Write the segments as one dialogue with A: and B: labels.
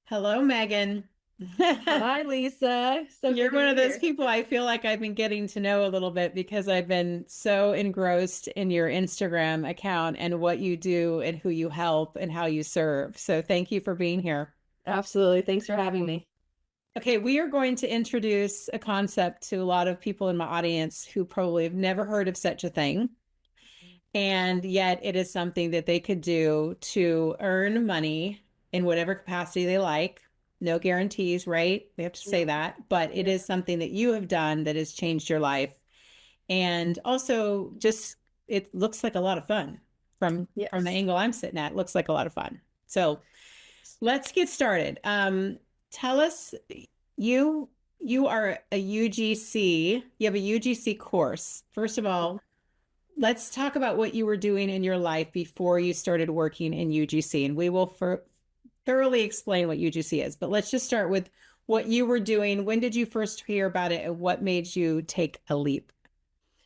A: Hello, Megan.
B: Hi, Lisa. So
A: You're
B: good to
A: one of
B: be
A: those
B: here.
A: people I feel like I've been getting to know a little bit because I've been so engrossed in your Instagram account and what you do and who you help and how you serve. So thank you for being here.
B: Absolutely. Thanks for having me.
A: Okay, we are going to introduce a concept to a lot of people in my audience who probably have never heard of such a thing. And yet it is something that they could do to earn money in whatever capacity they like. No guarantees, right? They have to say
B: No.
A: that, but it
B: Yeah.
A: is something that you have done that has changed your life. And also just it looks like a lot of fun from the
B: Yes.
A: angle I'm sitting at. It looks like a lot of fun. So let's get started. Tell us you you are a UGC, you have a UGC course. First of all, let's talk about what you were doing in your life before you started working in UGC, and we will thoroughly explain what UGC is. But let's just start with what you were doing. When did you first hear about it, and what made you take a leap?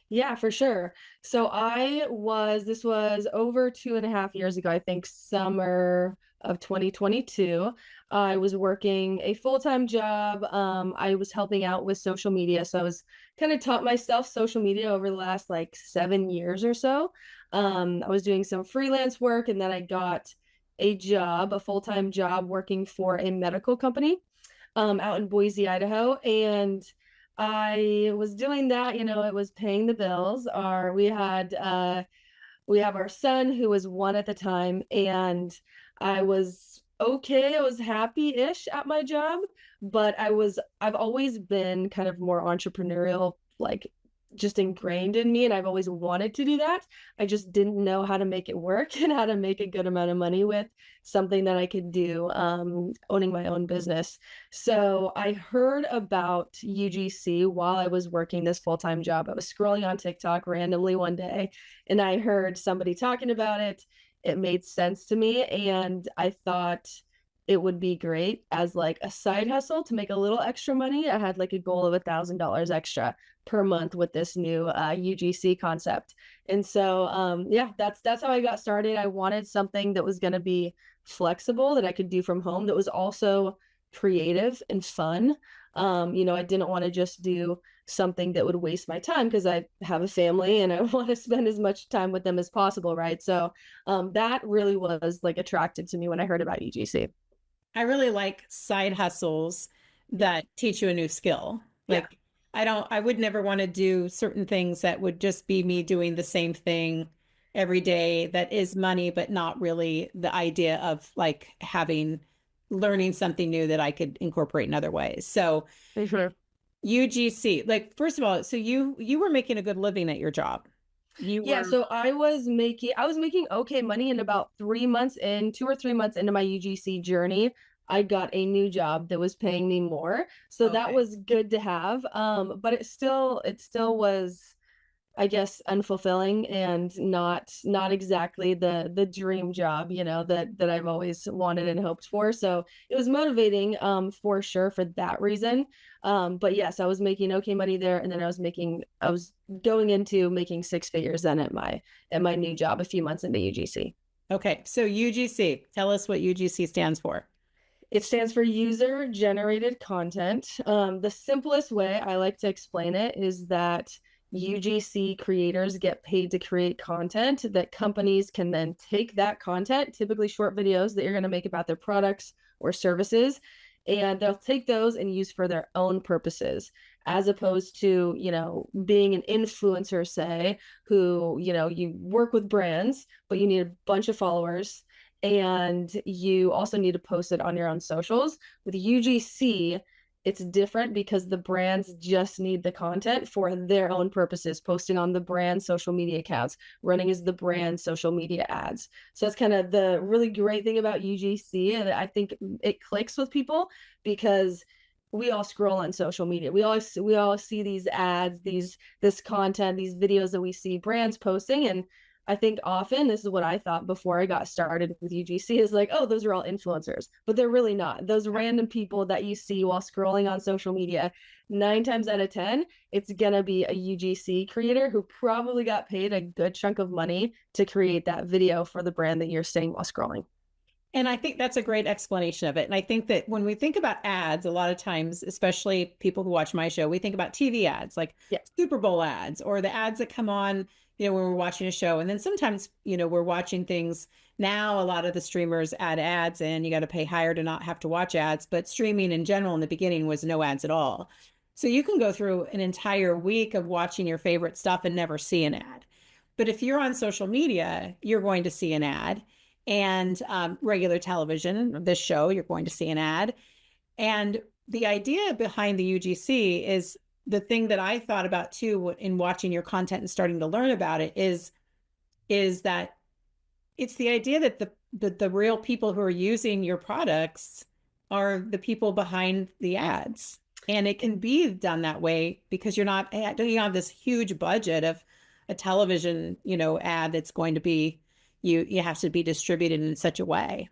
B: Yeah, for sure. This was over 2.5 years ago, I think summer of 2022. I was working a full-time job. I was helping out with social media. So I was kind of taught myself social media over the last like 7 years or so. I was doing some freelance work and then I got a full-time job working for a medical company out in Boise, Idaho. And I was doing that, it was paying the bills. We have our son who was one at the time, and I was okay. I was happy-ish at my job, but I've always been kind of more entrepreneurial, like just ingrained in me, and I've always wanted to do that. I just didn't know how to make it work and how to make a good amount of money with something that I could do, owning my own business. So I heard about UGC while I was working this full-time job. I was scrolling on TikTok randomly one day and I heard somebody talking about it. It made sense to me, and I thought it would be great as like a side hustle to make a little extra money. I had like a goal of $1,000 extra per month with this new UGC concept, and so yeah, that's how I got started. I wanted something that was going to be flexible that I could do from home that was also creative and fun. I didn't want to just do something that would waste my time because I have a family and I want to spend as much time with them as possible, right? So that really was like attracted to me when I heard about UGC.
A: I really like side hustles
B: Yeah.
A: that teach you a new skill.
B: Yeah.
A: Like, I would never want to do certain things that would just be me doing the same thing every day that is money, but not really the idea of like learning something new that I could incorporate in other ways. So
B: For sure.
A: UGC, like first of all, so you were making a good living at your job. You
B: Yeah,
A: were
B: so I was making okay money, and about 3 months in, 2 or 3 months into my UGC journey, I got a new job that was paying me more. So that
A: okay.
B: was good to have. But it still was, I guess, unfulfilling and not exactly the dream job, that I've always wanted and hoped for. So it was motivating, for sure, for that reason. But yes, I was making okay money there, and then I was going into making six figures then at my new job a few months into UGC.
A: Okay. So UGC, tell us what UGC stands for.
B: It stands for user generated content. The simplest way I like to explain it is that UGC creators get paid to create content that companies can then take that content, typically short videos that you're going to make about their products or services, and they'll take those and use for their own purposes, as opposed to, being an influencer, say, who, you work with brands, but you need a bunch of followers and you also need to post it on your own socials. With UGC, it's different because the brands just need the content for their own purposes, posting on the brand social media accounts, running as the brand social media ads. So that's kind of the really great thing about UGC. And I think it clicks with people because we all scroll on social media. We all see these ads, this content, these videos that we see brands posting, and I think often this is what I thought before I got started with UGC is like, oh, those are all influencers, but they're really not. Those random people that you see while scrolling on social media, 9 times out of 10, it's gonna be a UGC creator who probably got paid a good chunk of money to create that video for the brand that you're seeing while scrolling.
A: And I think that's a great explanation of it. And I think that when we think about ads, a lot of times, especially people who watch my show, we think about TV ads, like
B: Yeah.
A: Super Bowl ads or the ads that come on, when we're watching a show. And then sometimes, we're watching things now. A lot of the streamers add ads and you got to pay higher to not have to watch ads. But streaming in general in the beginning was no ads at all. So you can go through an entire week of watching your favorite stuff and never see an ad. But if you're on social media, you're going to see an ad and regular television, this show, you're going to see an ad. And the idea behind the UGC is the thing that I thought about too in watching your content and starting to learn about it is that it's the idea that the real people who are using your products are the people behind the ads. And it can be done that way because you don't have this huge budget of a television, ad that's going to be you have to be distributed in such a way.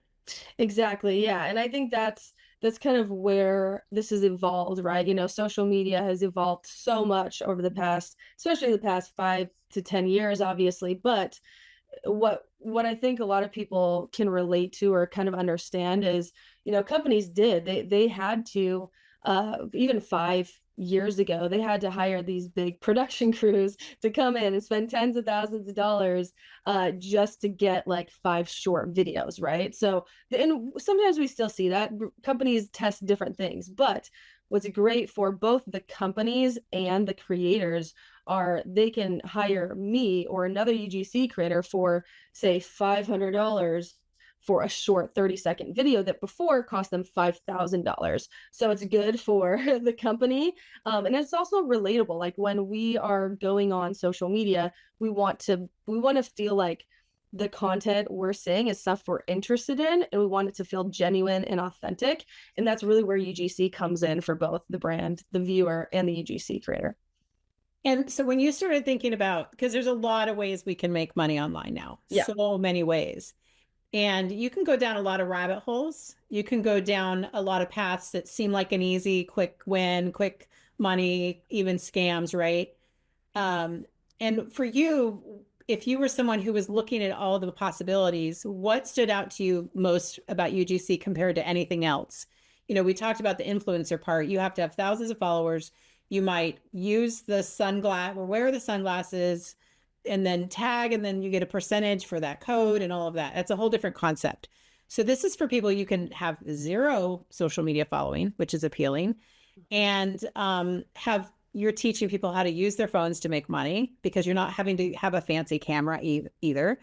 B: Exactly. Yeah. And I think that's kind of where this has evolved, right? Social media has evolved so much over the past, especially the past 5 to 10 years, obviously. But what I think a lot of people can relate to or kind of understand is, companies they had to even 5 years ago, they had to hire these big production crews to come in and spend tens of thousands of dollars just to get like 5 short videos, right? So, and sometimes we still see that companies test different things, but what's great for both the companies and the creators are they can hire me or another UGC creator for say $500 for a short 30-second video that before cost them $5,000. So it's good for the company. And it's also relatable. Like when we are going on social media, we want to feel like the content we're seeing is stuff we're interested in, and we want it to feel genuine and authentic. And that's really where UGC comes in for both the brand, the viewer, and the UGC creator.
A: And so when you started thinking about, because there's a lot of ways we can make money online now,
B: Yeah.
A: so many ways. And you can go down a lot of rabbit holes. You can go down a lot of paths that seem like an easy, quick win, quick money, even scams, right? Um, and for you, if you were someone who was looking at all the possibilities, what stood out to you most about UGC compared to anything else? We talked about the influencer part. You have to have thousands of followers. You might use the sunglass or wear the sunglasses and then tag, and then you get a percentage for that code and all of that. That's a whole different concept. So this is for people you can have zero social media following, which is appealing, and have you're teaching people how to use their phones to make money because you're not having to have a fancy camera either.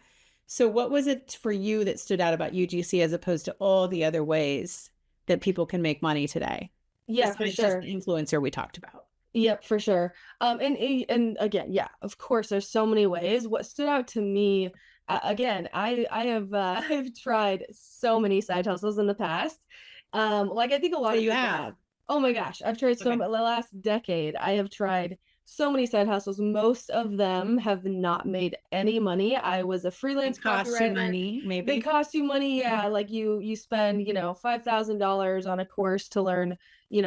A: So what was it for you that stood out about UGC as opposed to all the other ways that people can make money today,
B: Yeah, for
A: besides just
B: sure.
A: the influencer we talked about?
B: Yep, for sure. And again, yeah, of course, there's so many ways. What stood out to me, again, I have I've tried so many side hustles in the past. Like I think a
A: So
B: lot of
A: you
B: people have.
A: have.
B: Oh my gosh, I've tried so
A: Okay.
B: much. The last decade, I have tried so many side hustles. Most of them have not made any money. I was a freelance
A: It costs you
B: copywriter.
A: money,
B: They
A: maybe.
B: cost you money, yeah. Like you spend, $5,000 on a course to learn,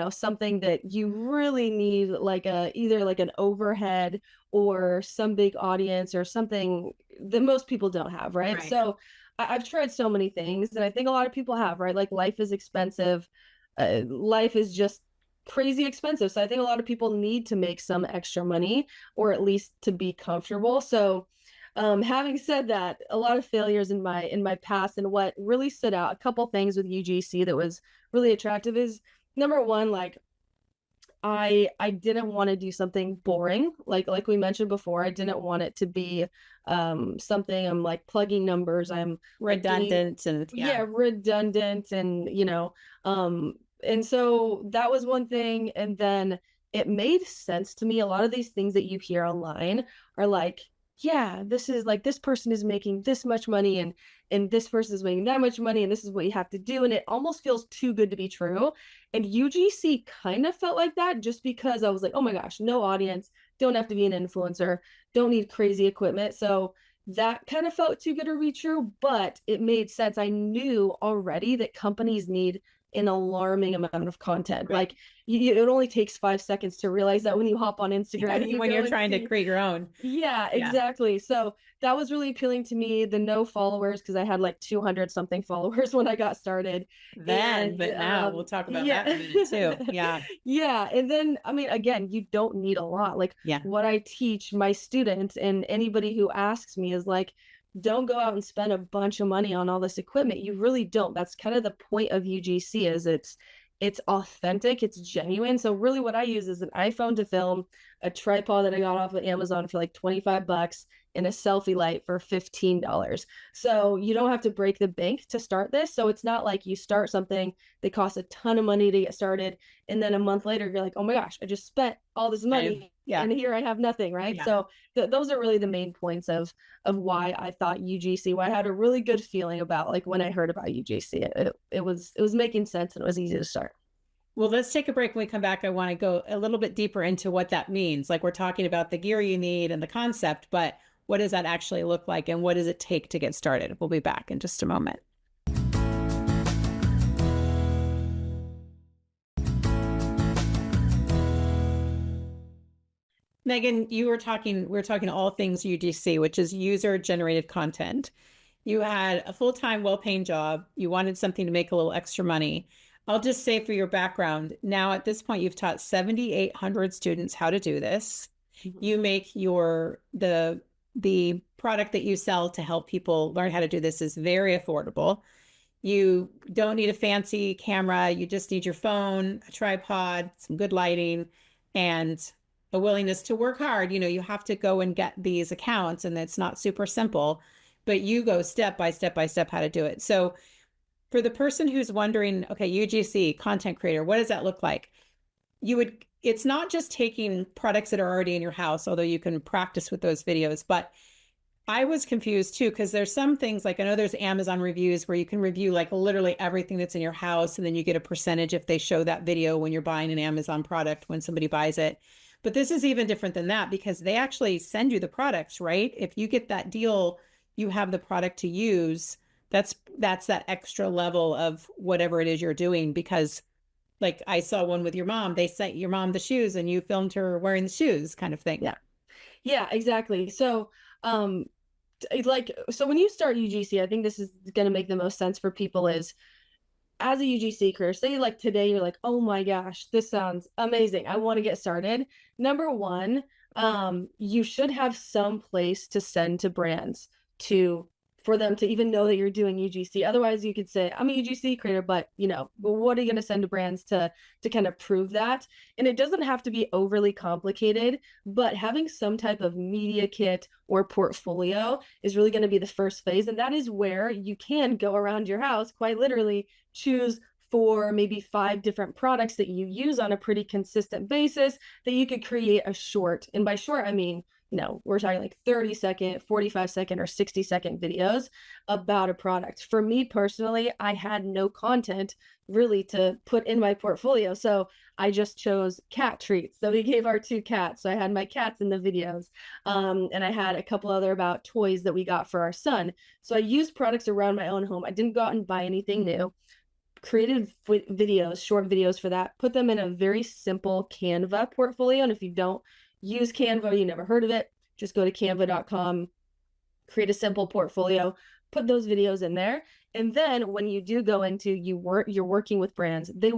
B: something that you really need, like either like an overhead or some big audience or something that most people don't have, right?
A: Right.
B: So I've tried so many things, and I think a lot of people have, right? Like life is expensive. Life is just crazy expensive. So I think a lot of people need to make some extra money or at least to be comfortable. So having said that, a lot of failures in my past, and what really stood out, a couple things with UGC that was really attractive is number one, like I didn't want to do something boring. Like we mentioned before, I didn't want it to be something I'm like plugging numbers. I'm like doing,
A: Redundant and yeah.
B: yeah, redundant, and so that was one thing. And then it made sense to me. A lot of these things that you hear online are like, yeah, this is like this person is making this much money, and this person is making that much money, and this is what you have to do, and it almost feels too good to be true. And UGC kind of felt like that, just because I was like, oh my gosh, no audience, don't have to be an influencer, don't need crazy equipment. So that kind of felt too good to be true, but it made sense. I knew already that companies need an alarming amount of content.
A: Right.
B: Like it only takes 5 seconds to realize that when you hop on Instagram and you
A: When
B: go
A: you're
B: and
A: trying to
B: see.
A: create your own.
B: Yeah,
A: Yeah.
B: exactly. So that was really appealing to me. The no followers, because I had like 200 something followers when I got started.
A: Then,
B: And
A: but now we'll talk about that in a
B: yeah.
A: minute too. Yeah.
B: Yeah. And then, I mean, again, you don't need a lot. Like
A: Yeah.
B: what I teach my students and anybody who asks me is like, don't go out and spend a bunch of money on all this equipment. You really don't. That's kind of the point of UGC is it's authentic, it's genuine. So really what I use is an iPhone to film, a tripod that I got off of Amazon for like 25 bucks, and a selfie light for $15. So you don't have to break the bank to start this. So it's not like you start something that costs a ton of money to get started. And then a month later, you're like, oh my gosh, I just spent all this money
A: Yeah.
B: and here I have nothing. Right.
A: Yeah.
B: So those are really the main points of why I thought UGC, why I had a really good feeling about like when I heard about UGC, it was making sense and it was easy to start.
A: Well, let's take a break. When we come back, I want to go a little bit deeper into what that means. Like we're talking about the gear you need and the concept, but what does that actually look like and what does it take to get started? We'll be back in just a moment. Megan, we were talking all things UGC, which is user generated content. You had a full-time, well-paying job. You wanted something to make a little extra money. I'll just say for your background, now at this point, you've taught 7,800 students how to do this. You make the product that you sell to help people learn how to do this is very affordable. You don't need a fancy camera. You just need your phone, a tripod, some good lighting, and a willingness to work hard. You have to go and get these accounts, and it's not super simple, but you go step by step by step how to do it. So for the person who's wondering, okay, UGC, content creator, what does that look like? It's not just taking products that are already in your house, although you can practice with those videos, but I was confused too, because there's some things like I know there's Amazon reviews where you can review like literally everything that's in your house, and then you get a percentage if they show that video when you're buying an Amazon product when somebody buys it. But this is even different than that because they actually send you the products, right? If you get that deal, you have the product to use. That's that extra level of whatever it is you're doing because like I saw one with your mom, they sent your mom the shoes and you filmed her wearing the shoes kind of thing.
B: Yeah. Yeah, exactly. So, so when you start UGC, I think this is going to make the most sense for people is as a UGC career, say like today, you're like, oh my gosh, this sounds amazing. I want to get started. Number one, you should have some place to send to brands to for them to even know that you're doing UGC. Otherwise, you could say, I'm a UGC creator, but what are you going to send to brands to kind of prove that? And it doesn't have to be overly complicated, but having some type of media kit or portfolio is really going to be the first phase. And that is where you can go around your house, quite literally, choose for maybe 5 different products that you use on a pretty consistent basis that you could create a short. And by short, I mean, we're talking like 30-second, 45-second, or 60-second videos about a product. For me personally, I had no content really to put in my portfolio. So I just chose cat treats that we gave our 2 cats. So I had my cats in the videos. And I had a couple other about toys that we got for our son. So I used products around my own home. I didn't go out and buy anything new. Created videos, short videos for that, put them in a very simple Canva portfolio. And if you don't use Canva, you never heard of it, just go to canva.com, create a simple portfolio, put those videos in there. And then when you do go into you're working with brands, they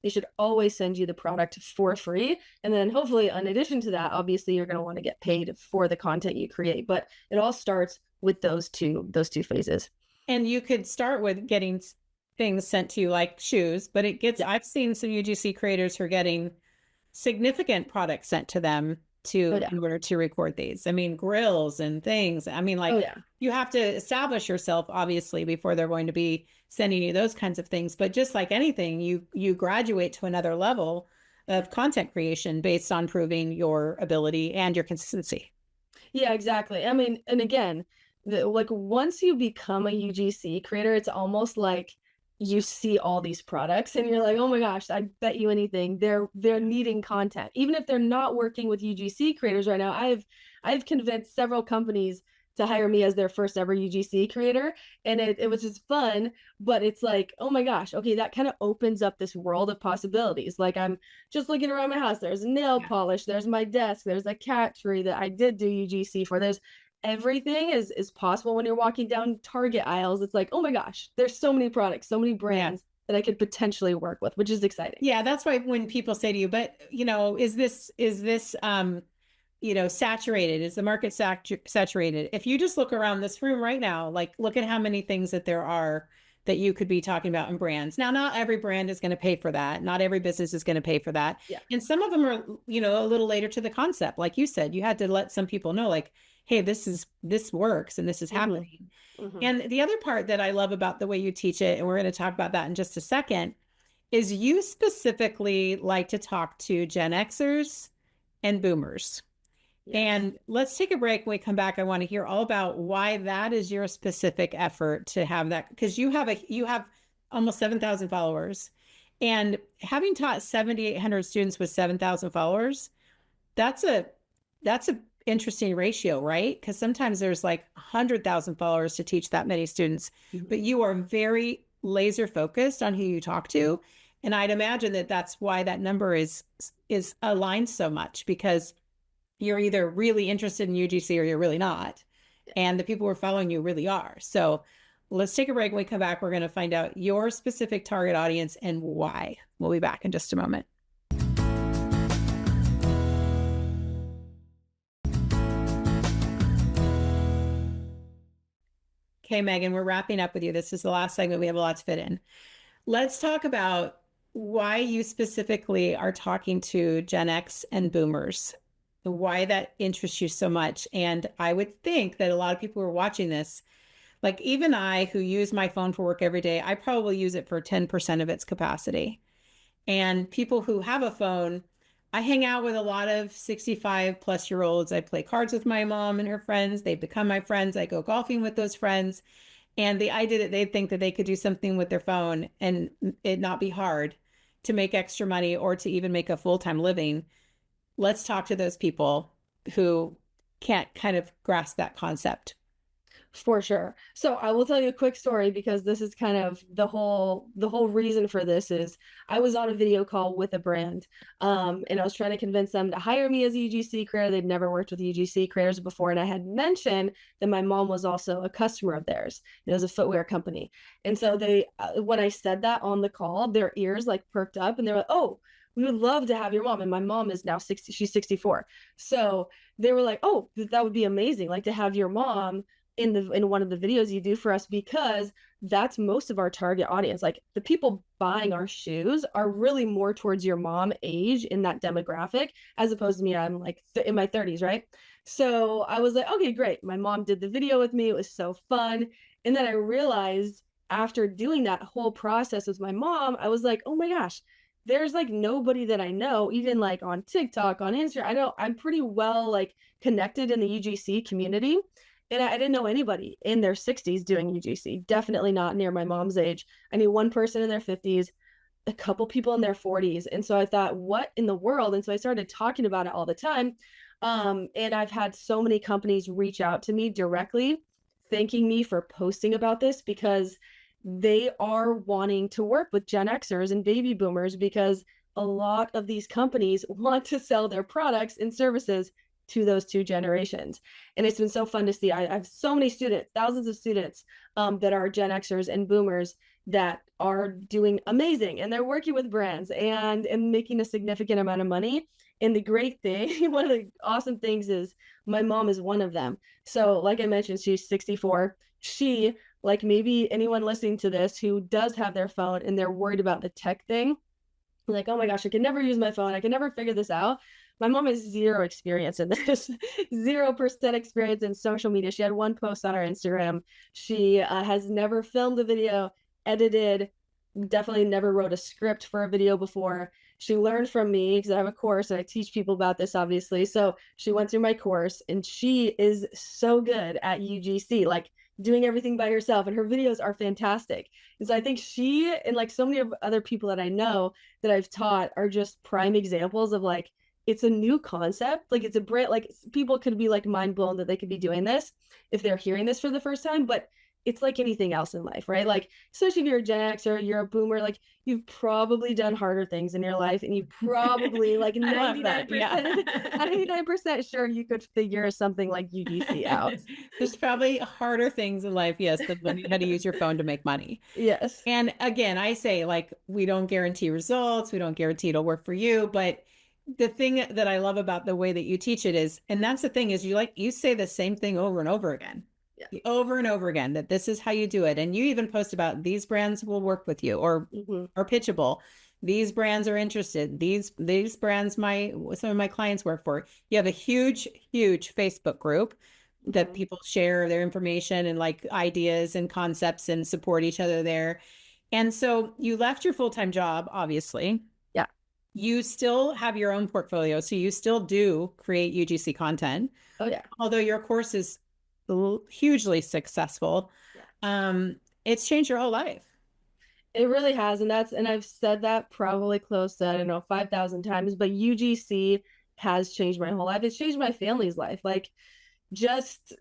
B: should always send you the product for free. And then hopefully in addition to that, obviously you're going to want to get paid for the content you create, but it all starts with those two phases.
A: And you could start with getting things sent to you like shoes, but I've seen some UGC creators who are getting significant products sent to them in order to record these. I mean, grills and things. I mean, like you have to establish yourself obviously before they're going to be sending you those kinds of things. But just like anything, you graduate to another level of content creation based on proving your ability and your consistency.
B: Yeah, exactly. I mean, and again, like once you become a UGC creator, it's almost like you see all these products and you're like, oh my gosh, I bet you anything they're needing content. Even if they're not working with UGC creators right now, I've convinced several companies to hire me as their first ever UGC creator. And it was just fun, but it's like, oh my gosh, okay, that kind of opens up this world of possibilities. Like I'm just looking around my house, there's nail polish, there's my desk, there's a cat tree that I did do UGC for. There's everything is possible when you're walking down Target aisles. It's like, oh my gosh, there's so many products, so many
A: Yeah.
B: brands that I could potentially work with, which is exciting.
A: Yeah, that's why when people say to you, but is this saturated? Is the market saturated? If you just look around this room right now, like look at how many things that there are that you could be talking about in brands. Now, not every brand is going to pay for that. Not every business is going to pay for that.
B: Yeah.
A: And some of them are, a little later to the concept. Like you said, you had to let some people know, like, hey, this works and this is happening.
B: Mm-hmm.
A: And the other part that I love about the way you teach it, and we're going to talk about that in just a second, is you specifically like to talk to Gen Xers and boomers.
B: Yes.
A: And let's take a break. When we come back, I want to hear all about why that is your specific effort to have that, because you have almost 7,000 followers, and having taught 7,800 students with 7,000 followers, that's a interesting ratio, right? Because sometimes there's like 100,000 followers to teach that many students, but you are very laser focused on who you talk to, and I'd imagine that that's why that number is aligned so much, because you're either really interested in UGC or you're really not. And the people who are following you really are. So let's take a break. When we come back, we're going to find out your specific target audience and why. We'll be back in just a moment. Okay, Megan, we're wrapping up with you. This is the last segment. We have a lot to fit in. Let's talk about why you specifically are talking to Gen X and boomers, why that interests you so much. And I would think that a lot of people who are watching this, like even I, who use my phone for work every day, I probably use it for 10% of its capacity. And people who have a phone, I hang out with a lot of 65 plus year olds. I play cards with my mom and her friends. They've become my friends. I go golfing with those friends. And the idea that they think that they could do something with their phone and it not be hard to make extra money or to even make a full-time living. Let's talk to those people who can't kind of grasp that concept.
B: For sure. So I will tell you a quick story, because this is kind of the whole reason for this is I was on a video call with a brand, and I was trying to convince them to hire me as a UGC creator. They'd never worked with UGC creators before, and I had mentioned that my mom was also a customer of theirs. It was a footwear company, and so they, when I said that on the call, their ears like perked up, and they were like, "Oh, we would love to have your mom." And my mom is now 60, she's 64. So they were like, "Oh, that would be amazing, like to have your mom in one of the videos you do for us," because that's most of our target audience. Like the people buying our shoes are really more towards your mom age in that demographic, as opposed to me. I'm like in my 30s, right? So I was like, okay, great. My mom did the video with me. It was so fun. And then I realized after doing that whole process with my mom, I was like, oh my gosh, there's like nobody that I know, even like on TikTok, on Instagram. I know I'm pretty well like connected in the UGC community. And I didn't know anybody in their 60s doing UGC, definitely not near my mom's age. I knew one person in their 50s, a couple people in their 40s. And so I thought, what in the world? And so I started talking about it all the time. And I've had so many companies reach out to me directly, thanking me for posting about this, because they are wanting to work with Gen Xers and baby boomers, because a lot of these companies want to sell their products and services to those two generations. And it's been so fun to see. I have so many students, thousands of students that are Gen Xers and boomers that are doing amazing, and they're working with brands and making a significant amount of money. And the great thing, one of the awesome things is my mom is one of them. So like I mentioned, she's 64. She, like maybe anyone listening to this who does have their phone and they're worried about the tech thing, like, oh my gosh, I can never use my phone. I can never figure this out. My mom has zero experience in this, 0% experience in social media. She had one post on her Instagram. She has never filmed a video, edited, definitely never wrote a script for a video before. She learned from me because I have a course and I teach people about this, obviously. So she went through my course, and she is so good at UGC, like doing everything by herself, and her videos are fantastic. And so I think she and like so many of other people that I know that I've taught are just prime examples of like, it's a new concept. Like it's a brand, like people could be like mind blown that they could be doing this if they're hearing this for the first time. But it's like anything else in life, right? Like, especially if you're a Gen X or you're a boomer, like you've probably done harder things in your life, and you probably like
A: I love that. Yeah.
B: 99% sure you could figure something like UGC out.
A: There's probably harder things in life, yes, than learning how to use your phone to make money.
B: Yes.
A: And again, I say, like, we don't guarantee results, we don't guarantee it'll work for you, but the thing that I love about the way that you teach it is, and that's the thing is, you say the same thing over and over again.
B: Yeah.
A: Over and over again, that this is how you do it. And you even post about these brands will work with you, or are pitchable. These brands are interested. These brands some of my clients work for. You have a huge Facebook group that people share their information and like ideas and concepts and support each other there. And so you left your full-time job, obviously.
B: Yeah.
A: You still have your own portfolio, so you still do create UGC content.
B: Oh yeah.
A: Although your course is hugely successful. Yeah. It's changed your whole life.
B: It really has. And I've said that probably close to, I don't know, 5,000 times, but UGC has changed my whole life. It's changed my family's life. Like just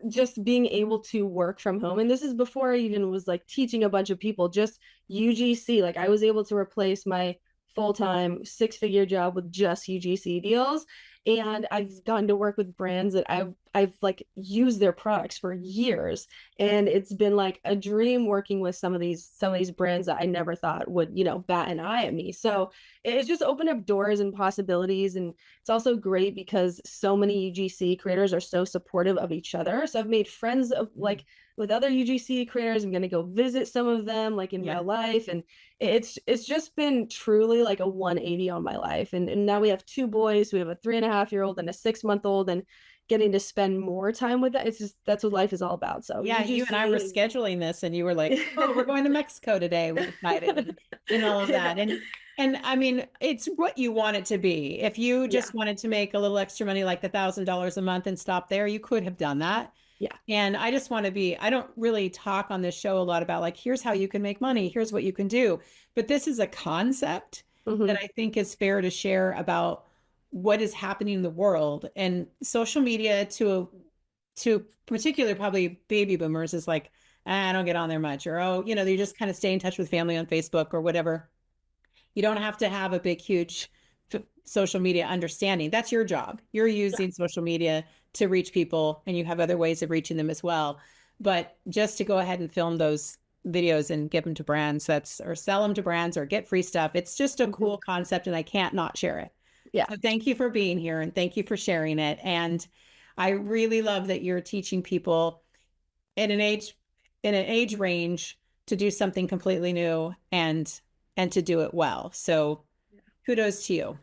B: being able to work from home. And this is before I even was like teaching a bunch of people, just UGC. Like I was able to replace my full-time 6-figure job with just UGC deals. And I've gotten to work with brands that I've like used their products for years. And it's been like a dream working with some of these brands that I never thought would, bat an eye at me. So it's just opened up doors and possibilities. And it's also great because so many UGC creators are so supportive of each other. So I've made friends of like with other UGC creators. I'm going to go visit some of them like in real life. And it's just been truly like a 180 on my life. And now we have 2 boys. We have a 3.5-year-old and a 6-month-old, and getting to spend more time with that. It's just, that's what life is all about. So
A: yeah,
B: UGC
A: you and I were scheduling this and you were like, oh, we're going to Mexico today. We're excited and all of that. And I mean, it's what you want it to be. If you just wanted to make a little extra money, like the $1,000 a month and stop there, you could have done that.
B: Yeah.
A: And I just want to I don't really talk on this show a lot about like, here's how you can make money. Here's what you can do. But this is a concept that I think is fair to share about what is happening in the world. And social media to particularly probably baby boomers is like, I don't get on there much, or, oh, they just kind of stay in touch with family on Facebook or whatever. You don't have to have a big, huge social media understanding. That's your job. You're using social media to reach people, and you have other ways of reaching them as well. But just to go ahead and film those videos and give them to brands, or sell them to brands or get free stuff. It's just a cool concept, and I can't not share it.
B: Yeah.
A: So thank you for being here, and thank you for sharing it. And I really love that you're teaching people in an age range to do something completely new and to do it well. So kudos to you.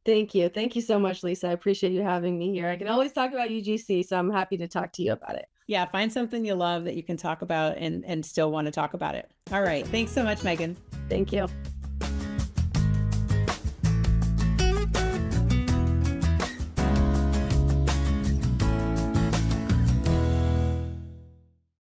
B: Thank you. Thank you so much, Lisa. I appreciate you having me here. I can always talk about UGC, so I'm happy to talk to you about it.
A: Yeah, find something you love that you can talk about and still want to talk about it. All right. Thanks so much, Megan.
B: Thank you.